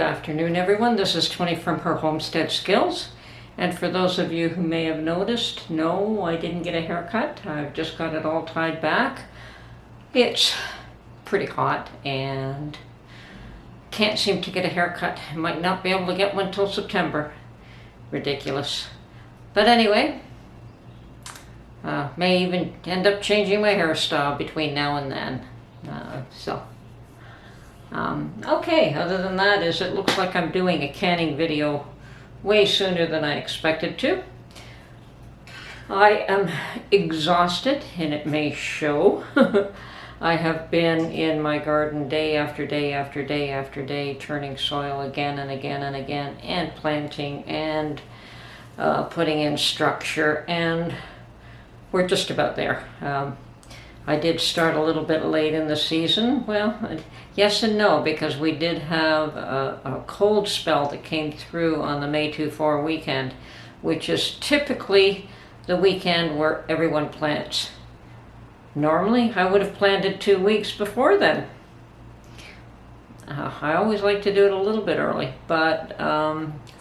afternoon, everyone. This is 20 from her Homestead Skills. And for those of you who may have noticed, no, I didn't get a haircut. I've just got it all tied back. It's pretty hot and can't seem to get a haircut. I might not be able to get one till September. Ridiculous. But anyway, may even end up changing my hairstyle between now and then. Okay, other than that it looks like I'm doing a canning video way sooner than I expected to. I am exhausted and it may show. I have been in my garden day after day after day after day, turning soil again and again and again, and planting and putting in structure, and we're just about there. I did start a little bit late in the season. Well, yes and no, because we did have a cold spell that came through on the May 2-4 weekend, which is typically the weekend where everyone plants. Normally, I would have planted 2 weeks before then. I always like to do it a little bit early, but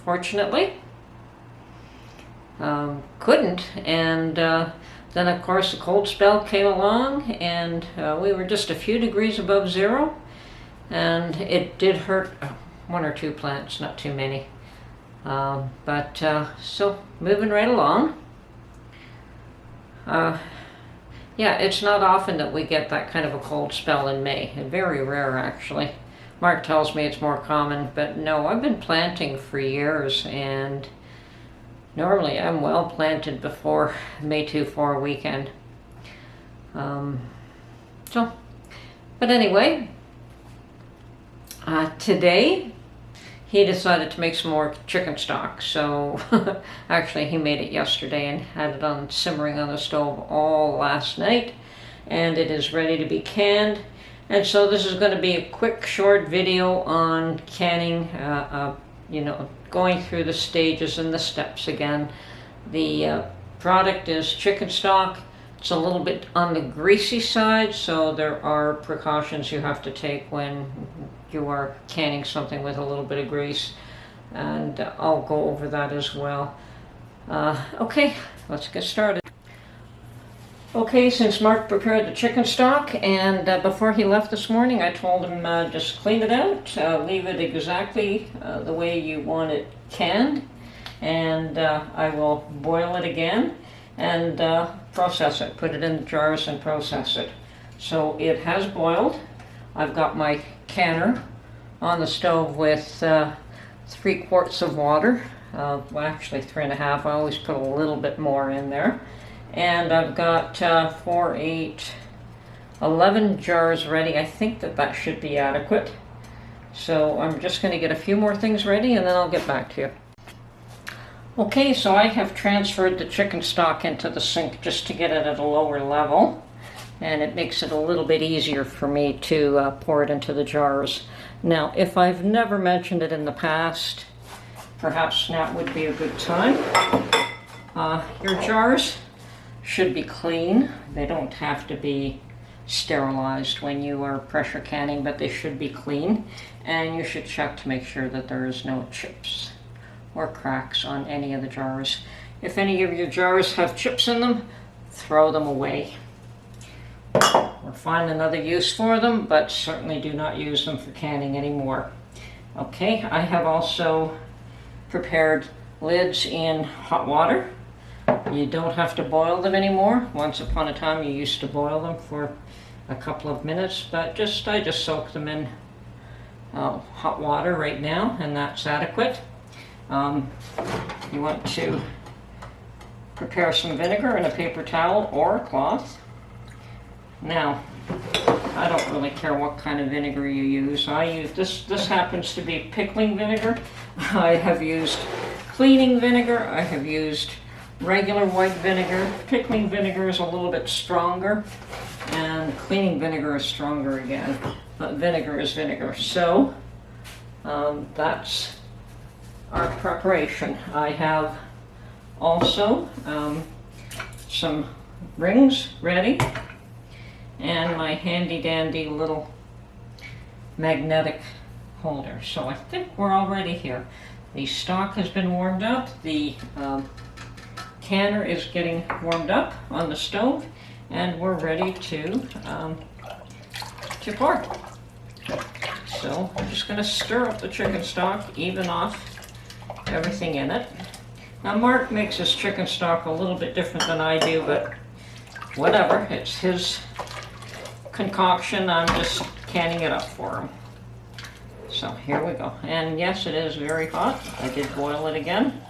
fortunately, couldn't. And then, of course, the cold spell came along, and we were just a few degrees above zero, and it did hurt one or two plants, not too many. So moving right along. Yeah, it's not often that we get that kind of a cold spell in May. Very rare, actually. Mark tells me it's more common, but no, I've been planting for years, and normally I'm well planted before May 2-4 weekend. But anyway, today he decided to make some more chicken stock. So actually he made it yesterday and had it on simmering on the stove all last night, and it is ready to be canned. And so this is going to be a quick short video on canning, going through the stages and the steps again. The product is chicken stock. It's a little bit on the greasy side, so there are precautions you have to take when you are canning something with a little bit of grease, and I'll go over that as well. Okay, let's get started. Okay, since Mark prepared the chicken stock, and before he left this morning, I told him just clean it out, leave it exactly the way you want it canned, and I will boil it again and process it, put it in the jars and process it. So it has boiled. I've got my canner on the stove with 3 quarts of water, well actually 3.5, I always put a little bit more in there. And I've got 4, 8, 11 jars ready. I think that should be adequate. So I'm just going to get a few more things ready and then I'll get back to you. Okay, so I have transferred the chicken stock into the sink just to get it at a lower level. And it makes it a little bit easier for me to pour it into the jars. Now, if I've never mentioned it in the past, perhaps now would be a good time. Your jars should be clean. They don't have to be sterilized when you are pressure canning, but they should be clean. And you should check to make sure that there is no chips or cracks on any of the jars. If any of your jars have chips in them, throw them away. Or find another use for them, but certainly do not use them for canning anymore. Okay, I have also prepared lids in hot water. You don't have to boil them anymore. Once upon a time you used to boil them for a couple of minutes, but I just soak them in hot water right now, and that's adequate. You want to prepare some vinegar in a paper towel or a cloth. Now, I don't really care what kind of vinegar you use. I use this happens to be pickling vinegar. I have used cleaning vinegar. I have used regular white vinegar. Pickling vinegar is a little bit stronger, and cleaning vinegar is stronger again. But vinegar is vinegar. So that's our preparation. I have also some rings ready, and my handy dandy little magnetic holder. So I think we're all ready here. The stock has been warmed up. The canner is getting warmed up on the stove, and we're ready to pour. So I'm just going to stir up the chicken stock, even off everything in it. Now Mark makes his chicken stock a little bit different than I do, but whatever, it's his concoction. I'm just canning it up for him. So here we go. And yes, it is very hot. I did boil it again.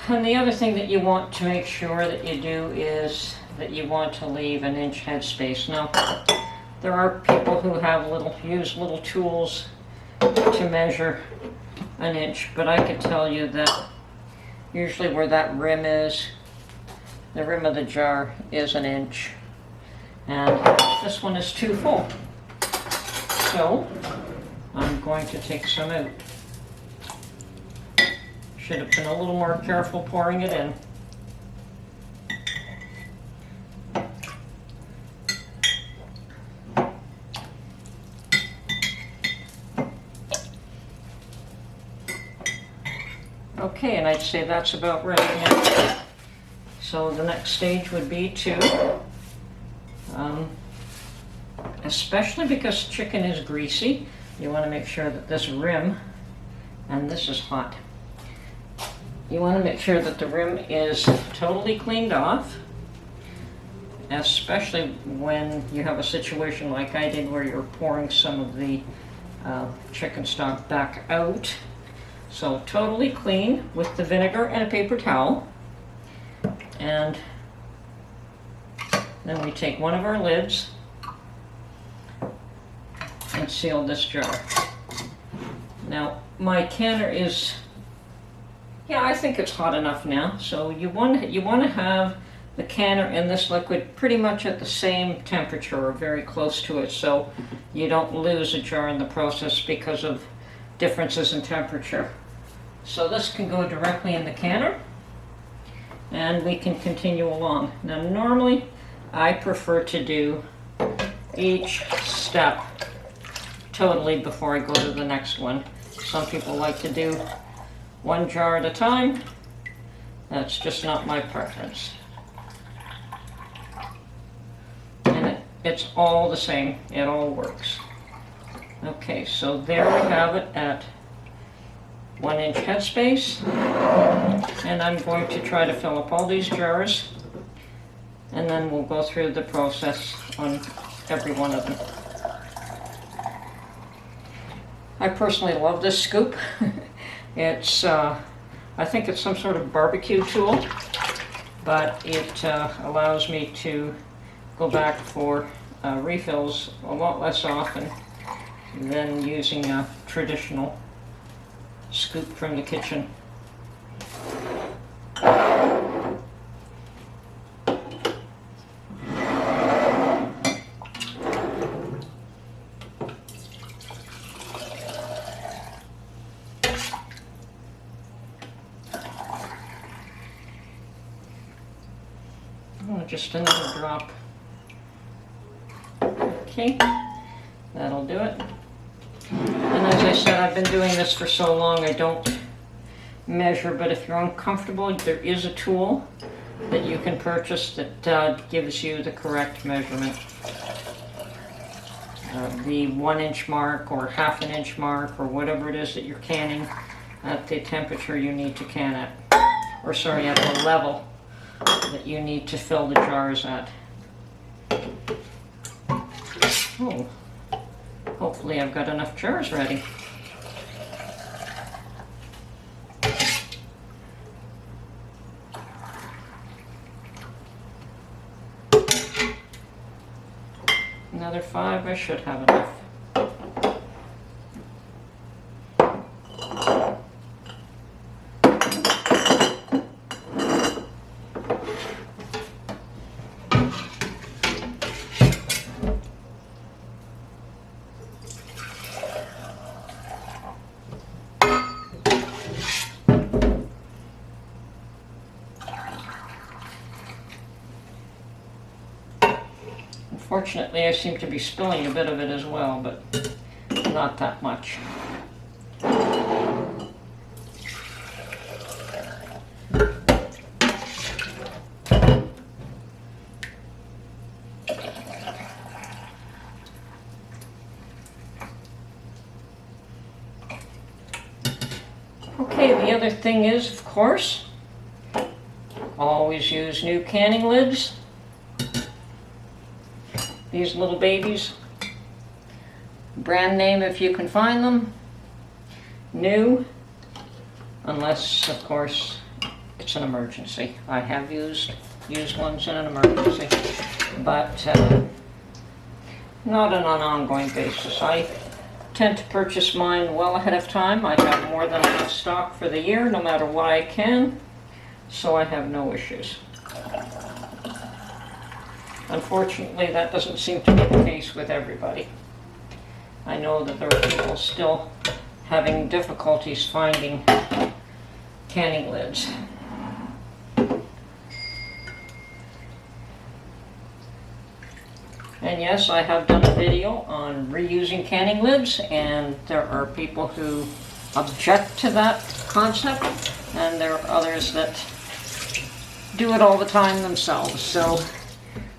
And the other thing that you want to make sure that you do is that you want to leave an inch headspace. Now, there are people who have use little tools to measure an inch, but I can tell you that usually where that rim is, the rim of the jar is an inch, and this one is too full. So I'm going to take some out. Should have been a little more careful pouring it in. Okay, and I'd say that's about ready now. So the next stage would be to, especially because chicken is greasy, you want to make sure that this rim, and this is hot, you want to make sure that the rim is totally cleaned off, especially when you have a situation like I did where you're pouring some of the chicken stock back out. So totally clean with the vinegar and a paper towel. And then we take one of our lids and seal this jar. Now my canner is, yeah, I think it's hot enough now. So you want to have the canner and this liquid pretty much at the same temperature or very close to it, so you don't lose a jar in the process because of differences in temperature. So this can go directly in the canner, and we can continue along. Now normally I prefer to do each step totally before I go to the next one. Some people like to do one jar at a time. That's just not my preference. And it's all the same, it all works. Okay, so there we have it at 1 inch headspace, and I'm going to try to fill up all these jars, and then we'll go through the process on every one of them. I personally love this scoop. It's, I think it's some sort of barbecue tool, but it allows me to go back for refills a lot less often than using a traditional scoop from the kitchen. Oh, just another drop. Okay, that'll do it. And as I said, I've been doing this for so long I don't measure, but if you're uncomfortable, there is a tool that you can purchase that gives you the correct measurement. The 1 inch mark or half an inch mark or whatever it is that you're canning at the temperature you need to can at, or sorry, at the level that you need to fill the jars at. Oh. Hopefully I've got enough jars ready. Another 5, I should have enough. Unfortunately, I seem to be spilling a bit of it as well, but not that much. Okay, the other thing is, of course, always use new canning lids. These little babies, brand name if you can find them, new, unless, of course, it's an emergency. I have used ones in an emergency, but not on an ongoing basis. I tend to purchase mine well ahead of time. I have more than enough stock for the year, no matter what I can, so I have no issues. Unfortunately, that doesn't seem to be the case with everybody. I know that there are people still having difficulties finding canning lids. And yes, I have done a video on reusing canning lids, and there are people who object to that concept, and there are others that do it all the time themselves. So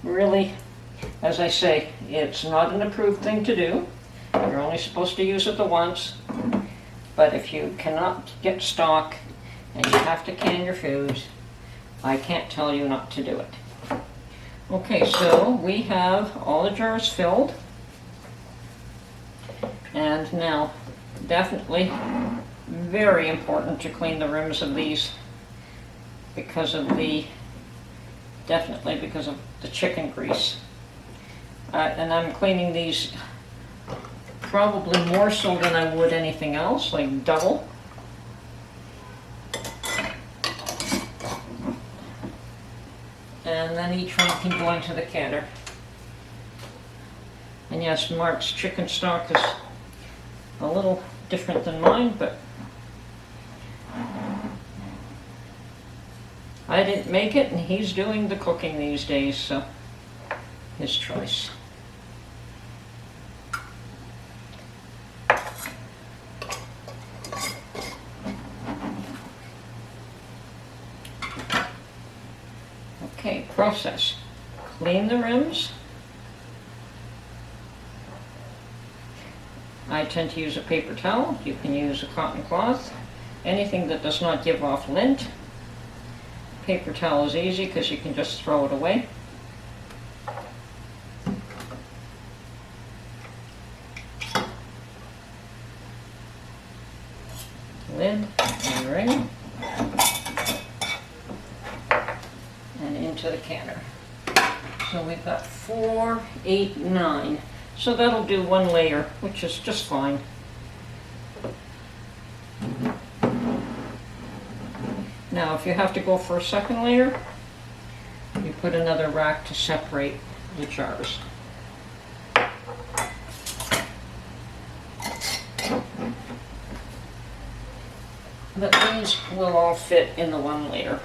really, as I say, it's not an approved thing to do. You're only supposed to use it the once, but if you cannot get stock and you have to can your food, I can't tell you not to do it. Okay, so we have all the jars filled, and now definitely very important to clean the rims of these because of the chicken grease. And I'm cleaning these probably more so than I would anything else, like double. And then each one can go into the canner. And yes, Mark's chicken stock is a little different than mine, but I didn't make it, and he's doing the cooking these days, so his choice. Okay, process. Clean the rims. I tend to use a paper towel. You can use a cotton cloth. Anything that does not give off lint. Paper towel is easy because you can just throw it away. Lid and ring. And into the canner. So we've got 4, 8, 9. So that'll do one layer, which is just fine. Now, if you have to go for a second layer, you put another rack to separate the jars. But these will all fit in the one layer.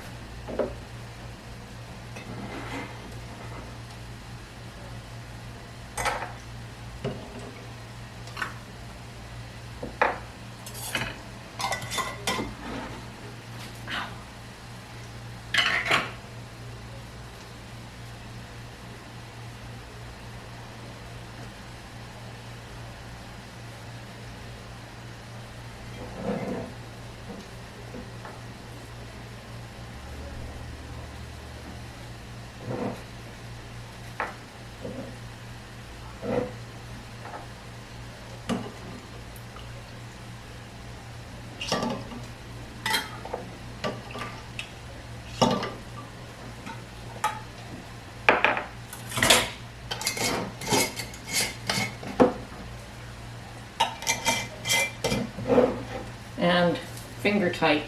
And finger tight.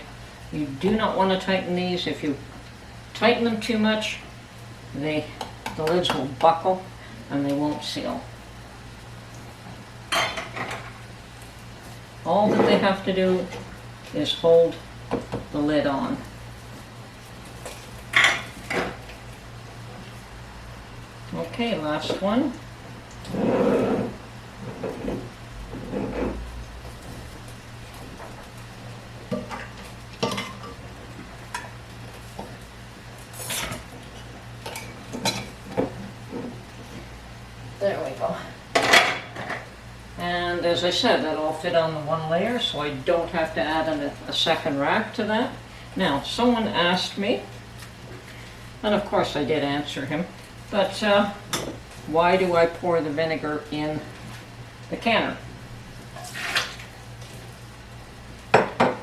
You do not want to tighten these. If you tighten them too much, the lids will buckle and they won't seal. All that they have to do is hold the lid on. Okay, last one. There we go. And as I said, that'll fit on the one layer, so I don't have to add a second rack to that. Now, someone asked me, and of course I did answer him, but why do I pour the vinegar in the canner?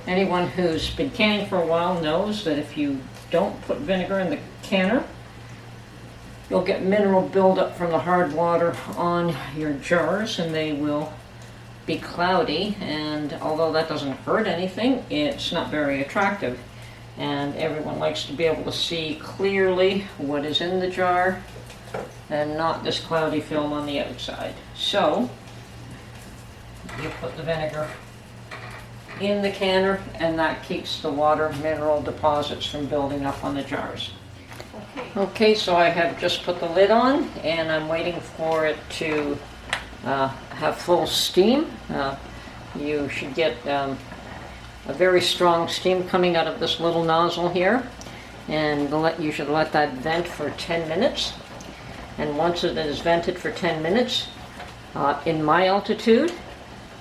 Anyone who's been canning for a while knows that if you don't put vinegar in the canner, you'll get mineral buildup from the hard water on your jars, and they will be cloudy, and although that doesn't hurt anything, it's not very attractive. And everyone likes to be able to see clearly what is in the jar and not this cloudy film on the outside. So you put the vinegar in the canner, and that keeps the water mineral deposits from building up on the jars. Okay, so I have just put the lid on, and I'm waiting for it to have full steam. You should get a very strong steam coming out of this little nozzle here, and you should let that vent for 10 minutes. And once it is vented for 10 minutes, in my altitude,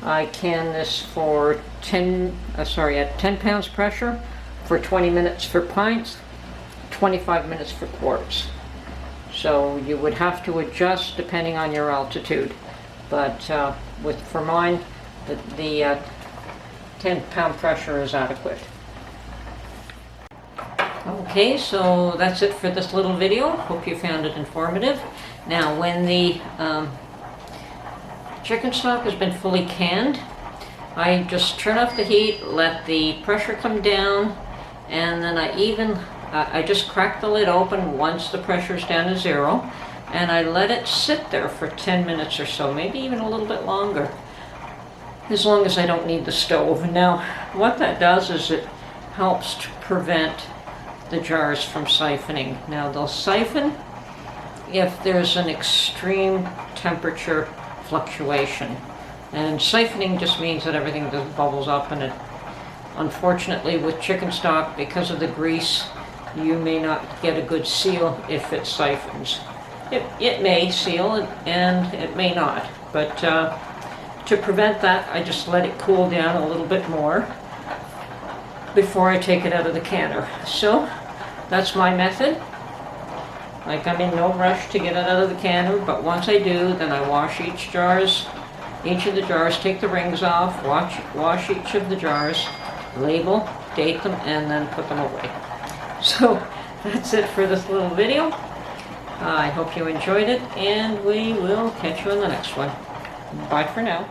I can this for at 10 pounds pressure for 20 minutes for pints, 25 minutes for quarts. So you would have to adjust depending on your altitude, but for mine, the 10-pound pressure is adequate. Okay, so that's it for this little video. Hope you found it informative. Now, when the chicken stock has been fully canned, I just turn off the heat, let the pressure come down, and then I just crack the lid open once the pressure's down to 0, and I let it sit there for 10 minutes or so, maybe even a little bit longer, as long as I don't need the stove. Now, what that does is it helps to prevent the jars from siphoning. Now, they'll siphon if there's an extreme temperature fluctuation, and siphoning just means that everything just bubbles up, and it, unfortunately, with chicken stock, because of the grease, you may not get a good seal if it siphons. It may seal and it may not, but to prevent that, I just let it cool down a little bit more before I take it out of the canner. So that's my method. Like, I'm in no rush to get it out of the canner, but once I do, then I wash each of the jars, take the rings off, wash each of the jars, label, date them, and then put them away. So that's it for this little video. I hope you enjoyed it, and we will catch you in the next one. Bye for now.